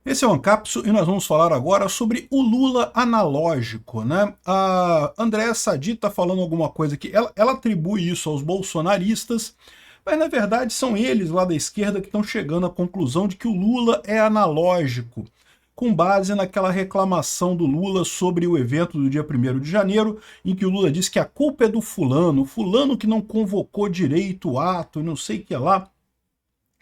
Esse é o Ancapso e nós vamos falar agora sobre o Lula analógico, né? A Andréa Sadi está falando alguma coisa que ela atribui isso aos bolsonaristas, mas na verdade são eles lá da esquerda que estão chegando à conclusão de que o Lula é analógico, com base naquela reclamação do Lula sobre o evento do dia 1º de janeiro, em que o Lula disse que a culpa é do fulano, fulano que não convocou direito o ato, não sei o que lá.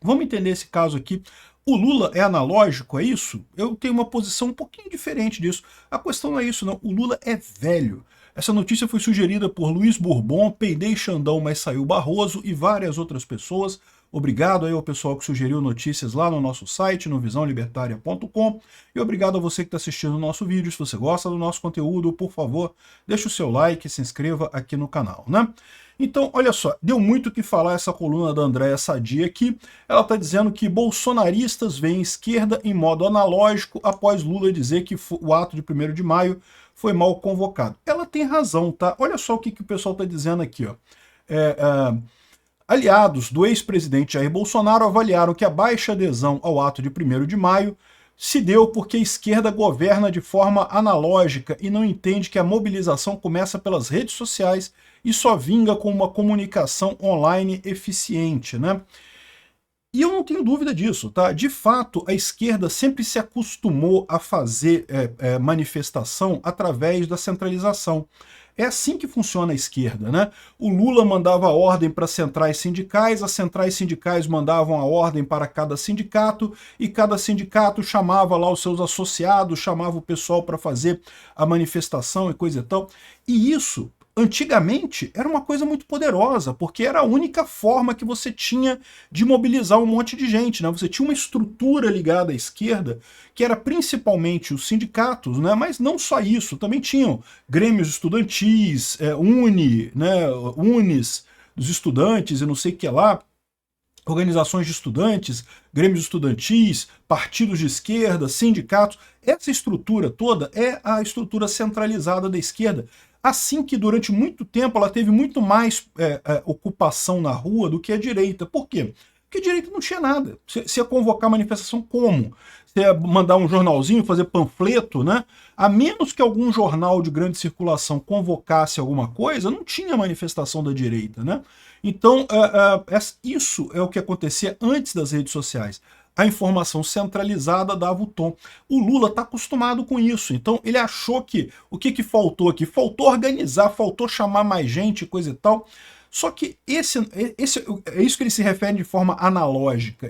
Vamos entender esse caso aqui. O Lula é analógico, é isso? Eu tenho uma posição um pouquinho diferente disso. A questão não é isso, não. O Lula é velho. Essa notícia foi sugerida por Luiz Bourbon, Peidei Xandão, mas saiu Barroso e várias outras pessoas. Obrigado aí ao pessoal que sugeriu notícias lá no nosso site, no visãolibertaria.com. E obrigado a você que está assistindo o nosso vídeo. Se você gosta do nosso conteúdo, por favor, deixe o seu like e se inscreva aqui no canal, né? Então, olha só, deu muito o que falar essa coluna da Andréa Sadi aqui. Ela está dizendo que bolsonaristas veem esquerda em modo analógico após Lula dizer que o ato de 1º de maio foi mal convocado. Ela tem razão, tá? Olha só o que o pessoal está dizendo aqui, ó. Aliados do ex-presidente Jair Bolsonaro avaliaram que a baixa adesão ao ato de 1º de maio se deu porque a esquerda governa de forma analógica e não entende que a mobilização começa pelas redes sociais e só vinga com uma comunicação online eficiente, né? E eu não tenho dúvida disso, tá? De fato, a esquerda sempre se acostumou a fazer manifestação através da centralização. É assim que funciona a esquerda, né? O Lula mandava ordem para centrais sindicais, as centrais sindicais mandavam a ordem para cada sindicato, e cada sindicato chamava lá os seus associados, chamava o pessoal para fazer a manifestação e coisa e tal. E isso, antigamente, era uma coisa muito poderosa, porque era a única forma que você tinha de mobilizar um monte de gente, né? Você tinha uma estrutura ligada à esquerda, que era principalmente os sindicatos, né? Mas não só isso, também tinham grêmios estudantis, Uni, né? Unis dos estudantes e não sei o que lá, organizações de estudantes, grêmios estudantis, partidos de esquerda, sindicatos. Essa estrutura toda é a estrutura centralizada da esquerda. Assim que durante muito tempo ela teve muito mais ocupação na rua do que a direita. Por quê? Porque a direita não tinha nada. Você ia convocar manifestação como? Você ia mandar um jornalzinho, fazer panfleto, né? A menos que algum jornal de grande circulação convocasse alguma coisa, não tinha manifestação da direita, né? Então, isso é o que acontecia antes das redes sociais. A informação centralizada dava o tom. O Lula está acostumado com isso, então ele achou que o que faltou aqui? Faltou organizar, faltou chamar mais gente, coisa e tal. Só que é isso que ele se refere de forma analógica.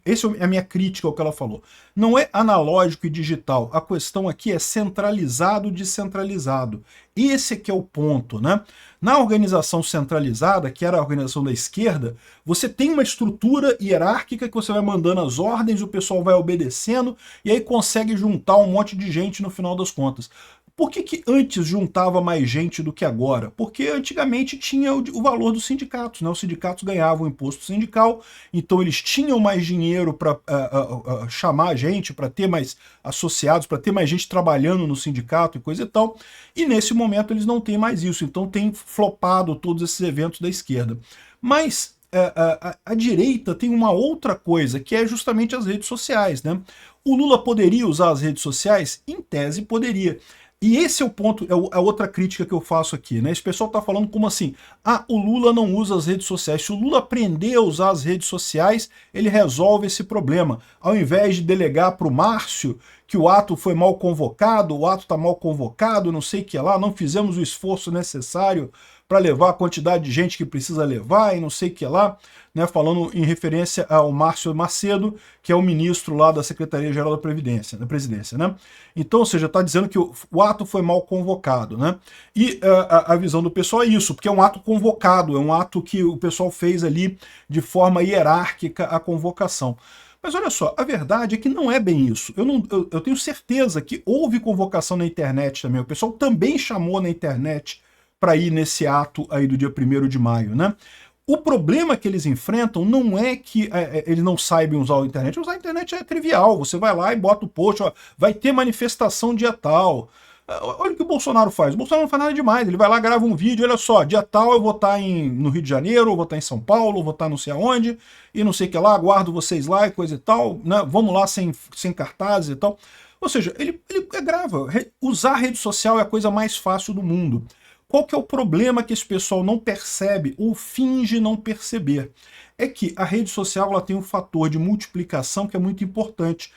Essa é a minha crítica ao que ela falou. Não é analógico e digital. A questão aqui é centralizado e descentralizado. Esse é que é o ponto, né? Na organização centralizada, que era a organização da esquerda, você tem uma estrutura hierárquica que você vai mandando as ordens, o pessoal vai obedecendo e aí consegue juntar um monte de gente no final das contas. Por que antes juntava mais gente do que agora? Porque antigamente tinha o valor dos sindicatos, né? Os sindicatos ganhavam o imposto sindical, então eles tinham mais dinheiro para chamar a gente, para ter mais associados, para ter mais gente trabalhando no sindicato e coisa e tal. E nesse momento eles não têm mais isso, então tem flopado todos esses eventos da esquerda. Mas a direita tem uma outra coisa, que é justamente as redes sociais, né? O Lula poderia usar as redes sociais? Em tese poderia. E esse é o ponto, é a outra crítica que eu faço aqui, né? Esse pessoal tá falando como assim, o Lula não usa as redes sociais. Se o Lula aprender a usar as redes sociais, ele resolve esse problema. Ao invés de delegar para o Márcio que o ato foi mal convocado, o ato está mal convocado, não sei o que lá, não fizemos o esforço necessário para levar a quantidade de gente que precisa levar e não sei o que lá, né, falando em referência ao Márcio Macedo, que é o ministro lá da Secretaria-Geral da Presidência, né? Então, ou seja, está dizendo que o ato foi mal convocado, né? E a visão do pessoal é isso, porque é um ato convocado, é um ato que o pessoal fez ali de forma hierárquica a convocação. Mas olha só, a verdade é que não é bem isso. Eu tenho certeza que houve convocação na internet também. O pessoal também chamou na internet para ir nesse ato aí do dia 1º de maio, né? O problema que eles enfrentam não é que eles não saibam usar a internet. Usar a internet é trivial. Você vai lá e bota o post, ó, vai ter manifestação dia tal. Olha o que o Bolsonaro faz. O Bolsonaro não faz nada demais. Ele vai lá, grava um vídeo, olha só, dia tal eu vou estar no Rio de Janeiro, eu vou estar em São Paulo, eu vou estar não sei aonde, e não sei o que lá, aguardo vocês lá e coisa e tal, né? Vamos lá sem cartazes e tal. Ou seja, ele grava. Usar a rede social é a coisa mais fácil do mundo. Qual que é o problema que esse pessoal não percebe ou finge não perceber? É que a rede social ela tem um fator de multiplicação que é muito importante.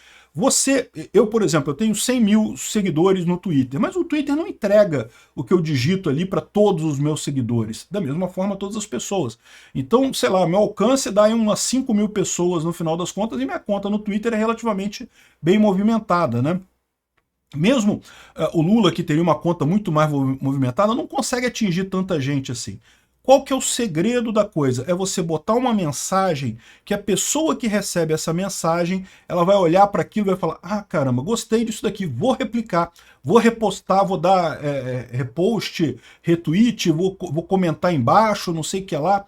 Eu, por exemplo, eu tenho 100 mil seguidores no Twitter, mas o Twitter não entrega o que eu digito ali para todos os meus seguidores, da mesma forma todas as pessoas. Então, sei lá, meu alcance dá em umas 5 mil pessoas no final das contas e minha conta no Twitter é relativamente bem movimentada, né? Mesmo o Lula, que teria uma conta muito mais movimentada, não consegue atingir tanta gente assim. Qual que é o segredo da coisa? É você botar uma mensagem que a pessoa que recebe essa mensagem, ela vai olhar para aquilo e vai falar, ah, caramba, gostei disso daqui, vou replicar, vou repostar, vou dar repost, retweet, vou comentar embaixo, não sei o que lá.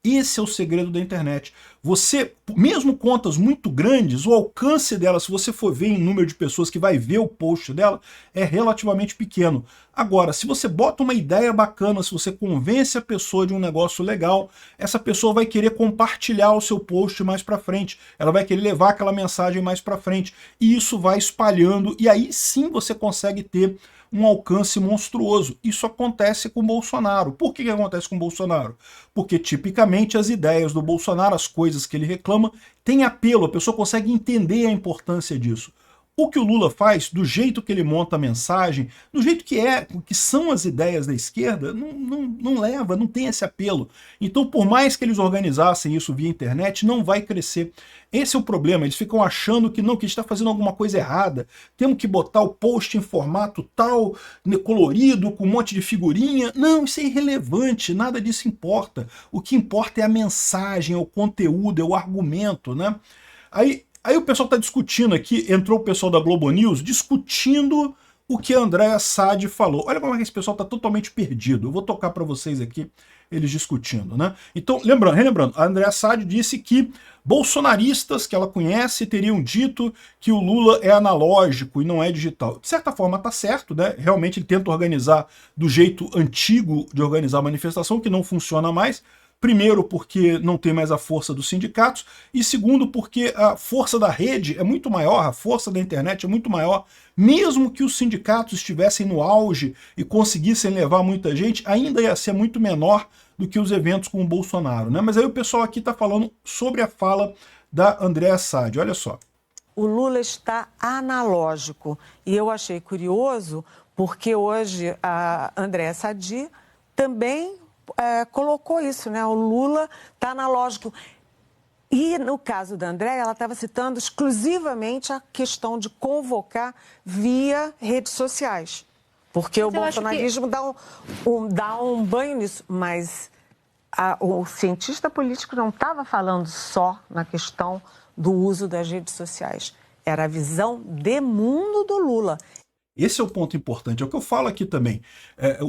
Esse é o segredo da internet. Você, mesmo contas muito grandes, o alcance dela, se você for ver em número de pessoas que vai ver o post dela, é relativamente pequeno. Agora, se você bota uma ideia bacana, se você convence a pessoa de um negócio legal, essa pessoa vai querer compartilhar o seu post mais para frente. Ela vai querer levar aquela mensagem mais para frente. E isso vai espalhando, e aí sim você consegue ter um alcance monstruoso. Isso acontece com o Bolsonaro. Por que acontece com o Bolsonaro? Porque tipicamente as ideias do Bolsonaro, as coisas que ele reclama, têm apelo, a pessoa consegue entender a importância disso. O que o Lula faz, do jeito que ele monta a mensagem, do jeito que são as ideias da esquerda, não leva, não tem esse apelo. Então, por mais que eles organizassem isso via internet, não vai crescer. Esse é o problema, eles ficam achando que não, que a gente está fazendo alguma coisa errada, temos que botar o post em formato tal, colorido, com um monte de figurinha. Não, isso é irrelevante, nada disso importa. O que importa é a mensagem, é o conteúdo, é o argumento, né? Aí o pessoal está discutindo aqui, entrou o pessoal da Globo News discutindo o que a Andréa Saad falou. Olha como é que esse pessoal está totalmente perdido. Eu vou tocar para vocês aqui eles discutindo, né? Então, relembrando, a Andréa Saad disse que bolsonaristas que ela conhece teriam dito que o Lula é analógico e não é digital. De certa forma está certo, né? Realmente ele tenta organizar do jeito antigo de organizar a manifestação, que não funciona mais. Primeiro, porque não tem mais a força dos sindicatos, e segundo, porque a força da rede é muito maior, a força da internet é muito maior. Mesmo que os sindicatos estivessem no auge e conseguissem levar muita gente, ainda ia ser muito menor do que os eventos com o Bolsonaro, né? Mas aí o pessoal aqui está falando sobre a fala da Andréa Saad, olha só. O Lula está analógico, e eu achei curioso, porque hoje a Andréa Saad também colocou isso, né? O Lula está analógico. E no caso da Andréa, ela estava citando exclusivamente a questão de convocar via redes sociais. Porque o bolsonarismo dá um banho nisso. Mas o cientista político não estava falando só na questão do uso das redes sociais. Era a visão de mundo do Lula. Esse é o ponto importante, é o que eu falo aqui também.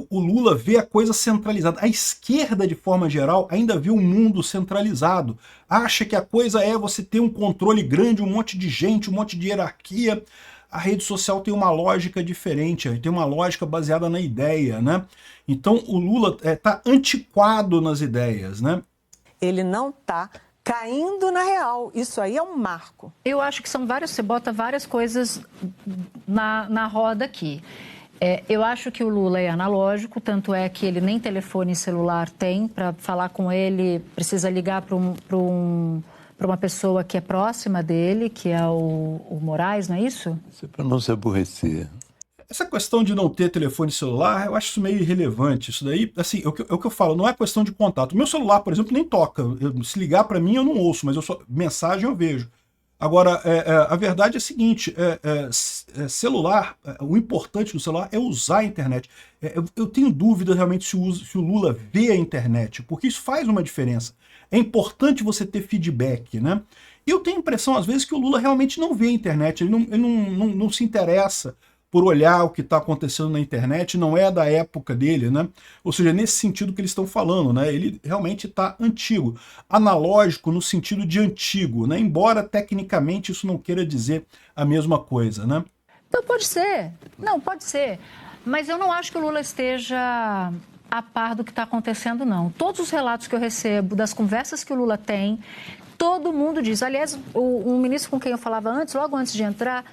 O Lula vê a coisa centralizada. A esquerda, de forma geral, ainda vê o mundo centralizado. Acha que a coisa é você ter um controle grande, um monte de gente, um monte de hierarquia. A rede social tem uma lógica diferente, tem uma lógica baseada na ideia, né? Então o Lula está antiquado nas ideias, né? Ele não está caindo na real. Isso aí é um marco. Eu acho que são vários, você bota várias coisas na roda aqui. Eu acho que o Lula é analógico, tanto é que ele nem telefone celular tem. Para falar com ele, precisa ligar para uma pessoa que é próxima dele, que é o Moraes, não é isso? Isso é para não se aborrecer. Essa questão de não ter telefone celular, eu acho isso meio irrelevante. Isso daí, assim, é o que eu falo, não é questão de contato. Meu celular, por exemplo, nem toca. Se ligar para mim, eu não ouço, mas mensagem eu vejo. Agora, a verdade é a seguinte, celular, o importante do celular é usar a internet. Eu tenho dúvida realmente se o Lula vê a internet, porque isso faz uma diferença. É importante você ter feedback, né? E eu tenho a impressão, às vezes, que o Lula realmente não vê a internet, ele não se interessa por olhar o que está acontecendo na internet, não é da época dele, né? Ou seja, nesse sentido que eles estão falando, né? Ele realmente está antigo, analógico no sentido de antigo, né? Embora tecnicamente isso não queira dizer a mesma coisa, né? Então pode ser. Não, pode ser. Mas eu não acho que o Lula esteja a par do que está acontecendo, não. Todos os relatos que eu recebo, das conversas que o Lula tem, todo mundo diz. Aliás, o ministro com quem eu falava antes, logo antes de entrar,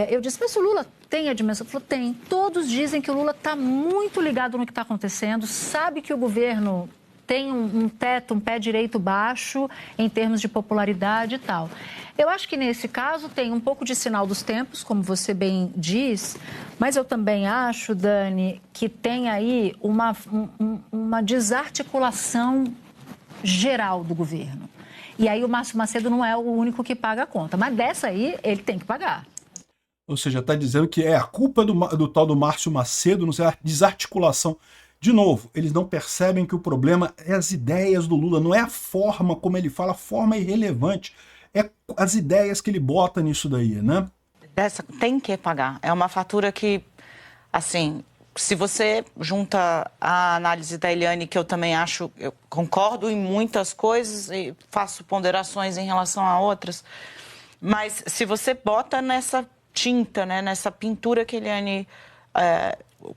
eu disse, mas o Lula tem a dimensão? Ele falou, tem. Todos dizem que o Lula está muito ligado no que está acontecendo, sabe que o governo tem um teto, um pé direito baixo em termos de popularidade e tal. Eu acho que nesse caso tem um pouco de sinal dos tempos, como você bem diz, mas eu também acho, Dani, que tem aí uma desarticulação geral do governo. E aí o Márcio Macedo não é o único que paga a conta, mas dessa aí ele tem que pagar. Ou seja, está dizendo que é a culpa do tal do Márcio Macedo, não sei, a desarticulação. De novo, eles não percebem que o problema é as ideias do Lula, não é a forma como ele fala, a forma é irrelevante, é as ideias que ele bota nisso daí, né? Dessa tem que pagar. É uma fatura que, assim, se você junta a análise da Eliane, que eu também acho, eu concordo em muitas coisas e faço ponderações em relação a outras, mas se você bota nessa tinta, né, nessa pintura que a Eliane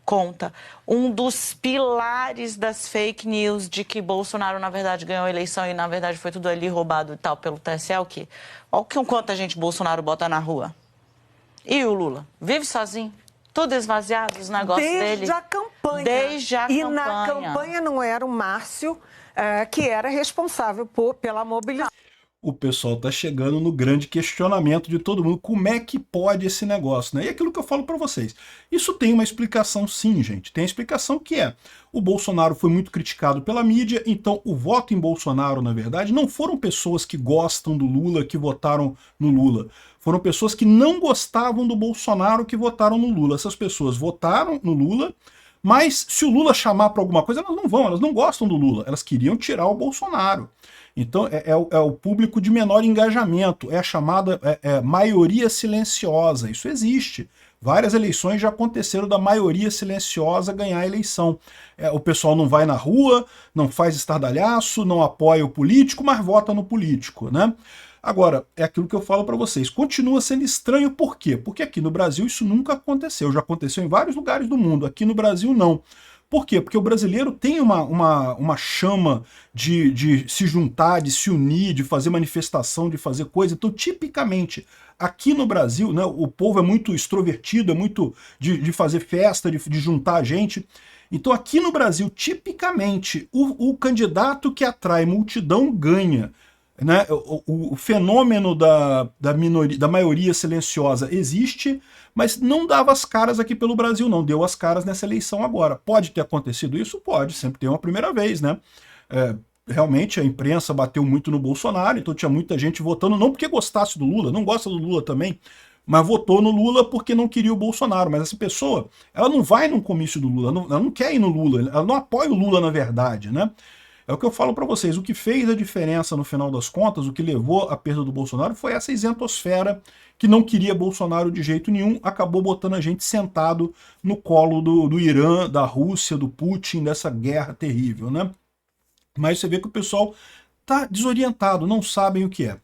conta, um dos pilares das fake news de que Bolsonaro, na verdade, ganhou a eleição e, na verdade, foi tudo ali roubado e tal pelo TSE, o quê? Olha quanta gente Bolsonaro bota na rua. E o Lula? Vive sozinho? Tudo esvaziado, os negócios dele. Desde a campanha. Desde a campanha. E na campanha não era o Márcio que era responsável pela mobilização. O pessoal tá chegando no grande questionamento de todo mundo. Como é que pode esse negócio, né? E aquilo que eu falo para vocês. Isso tem uma explicação sim, gente. Tem a explicação que o Bolsonaro foi muito criticado pela mídia, então o voto em Bolsonaro, na verdade, não foram pessoas que gostam do Lula, que votaram no Lula. Foram pessoas que não gostavam do Bolsonaro, que votaram no Lula. Essas pessoas votaram no Lula, mas se o Lula chamar para alguma coisa, elas não vão, elas não gostam do Lula. Elas queriam tirar o Bolsonaro. Então é o público de menor engajamento, é a chamada maioria silenciosa. Isso existe. Várias eleições já aconteceram da maioria silenciosa ganhar a eleição. O pessoal não vai na rua, não faz estardalhaço, não apoia o político, mas vota no político, né? Agora, é aquilo que eu falo para vocês, continua sendo estranho, por quê? Porque aqui no Brasil isso nunca aconteceu, já aconteceu em vários lugares do mundo, aqui no Brasil não. Por quê? Porque o brasileiro tem uma chama de se juntar, de se unir, de fazer manifestação, de fazer coisa. Então, tipicamente, aqui no Brasil, né, o povo é muito extrovertido, é muito de fazer festa, de juntar a gente. Então, aqui no Brasil, tipicamente, o candidato que atrai multidão ganha. Né? O fenômeno da maioria silenciosa existe, mas não dava as caras aqui pelo Brasil, não. Deu as caras nessa eleição agora. Pode ter acontecido isso? Pode, sempre tem uma primeira vez, né? Realmente a imprensa bateu muito no Bolsonaro, então tinha muita gente votando, não porque gostasse do Lula, não gosta do Lula também, mas votou no Lula porque não queria o Bolsonaro. Mas essa pessoa, ela não vai num comício do Lula, ela não quer ir no Lula, ela não apoia o Lula na verdade, né? É o que eu falo para vocês, o que fez a diferença no final das contas, o que levou à perda do Bolsonaro foi essa isentosfera que não queria Bolsonaro de jeito nenhum, acabou botando a gente sentado no colo do Irã, da Rússia, do Putin, dessa guerra terrível, né? Mas você vê que o pessoal tá desorientado, não sabem o que é.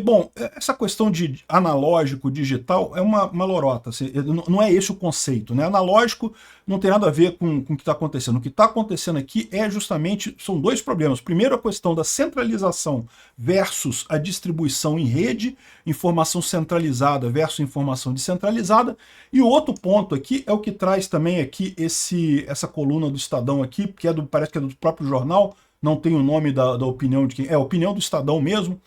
Bom, essa questão de analógico, digital, é uma lorota, assim, não é esse o conceito, né? Analógico não tem nada a ver com o que está acontecendo. O que está acontecendo aqui são dois problemas. Primeiro, a questão da centralização versus a distribuição em rede, informação centralizada versus informação descentralizada, e o outro ponto aqui é o que traz também aqui essa coluna do Estadão aqui, que parece que é do próprio jornal, não tem o nome da opinião de quem, a opinião do Estadão mesmo,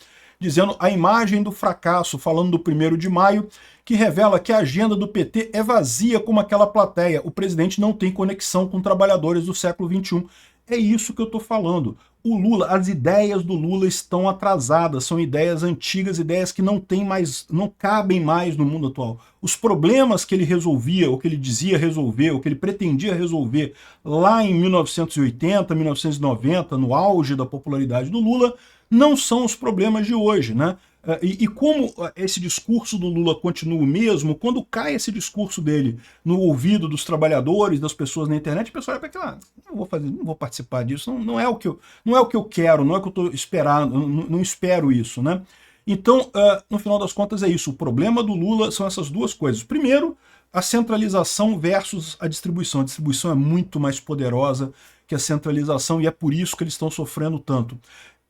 dizendo a imagem do fracasso, falando do 1º de maio, que revela que a agenda do PT é vazia como aquela plateia. O presidente não tem conexão com trabalhadores do século XXI. É isso que eu estou falando. O Lula, as ideias do Lula estão atrasadas, são ideias antigas, ideias que não cabem mais no mundo atual. Os problemas que ele resolvia, ou que ele dizia resolver, ou que ele pretendia resolver lá em 1980, 1990, no auge da popularidade do Lula, não são os problemas de hoje, né? E como esse discurso do Lula continua o mesmo, quando cai esse discurso dele no ouvido dos trabalhadores, das pessoas na internet, o pessoal olha para aquilo, não vou participar disso, não é o que eu quero, não é o que eu estou esperando, não espero isso, né? Então, no final das contas é isso, o problema do Lula são essas duas coisas. Primeiro, a centralização versus a distribuição. A distribuição é muito mais poderosa que a centralização e é por isso que eles estão sofrendo tanto.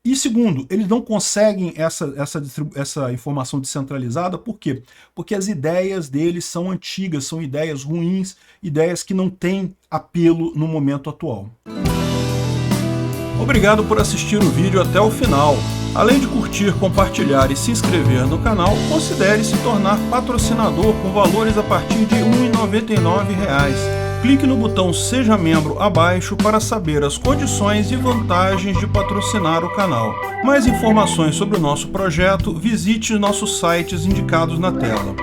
E segundo, eles não conseguem essa informação descentralizada, por quê? Porque as ideias deles são antigas, são ideias ruins, ideias que não têm apelo no momento atual. Obrigado por assistir o vídeo até o final. Além de curtir, compartilhar e se inscrever no canal, considere se tornar patrocinador com valores a partir de R$ 1,99. Clique no botão Seja Membro abaixo para saber as condições e vantagens de patrocinar o canal. Mais informações sobre o nosso projeto, visite nossos sites indicados na tela.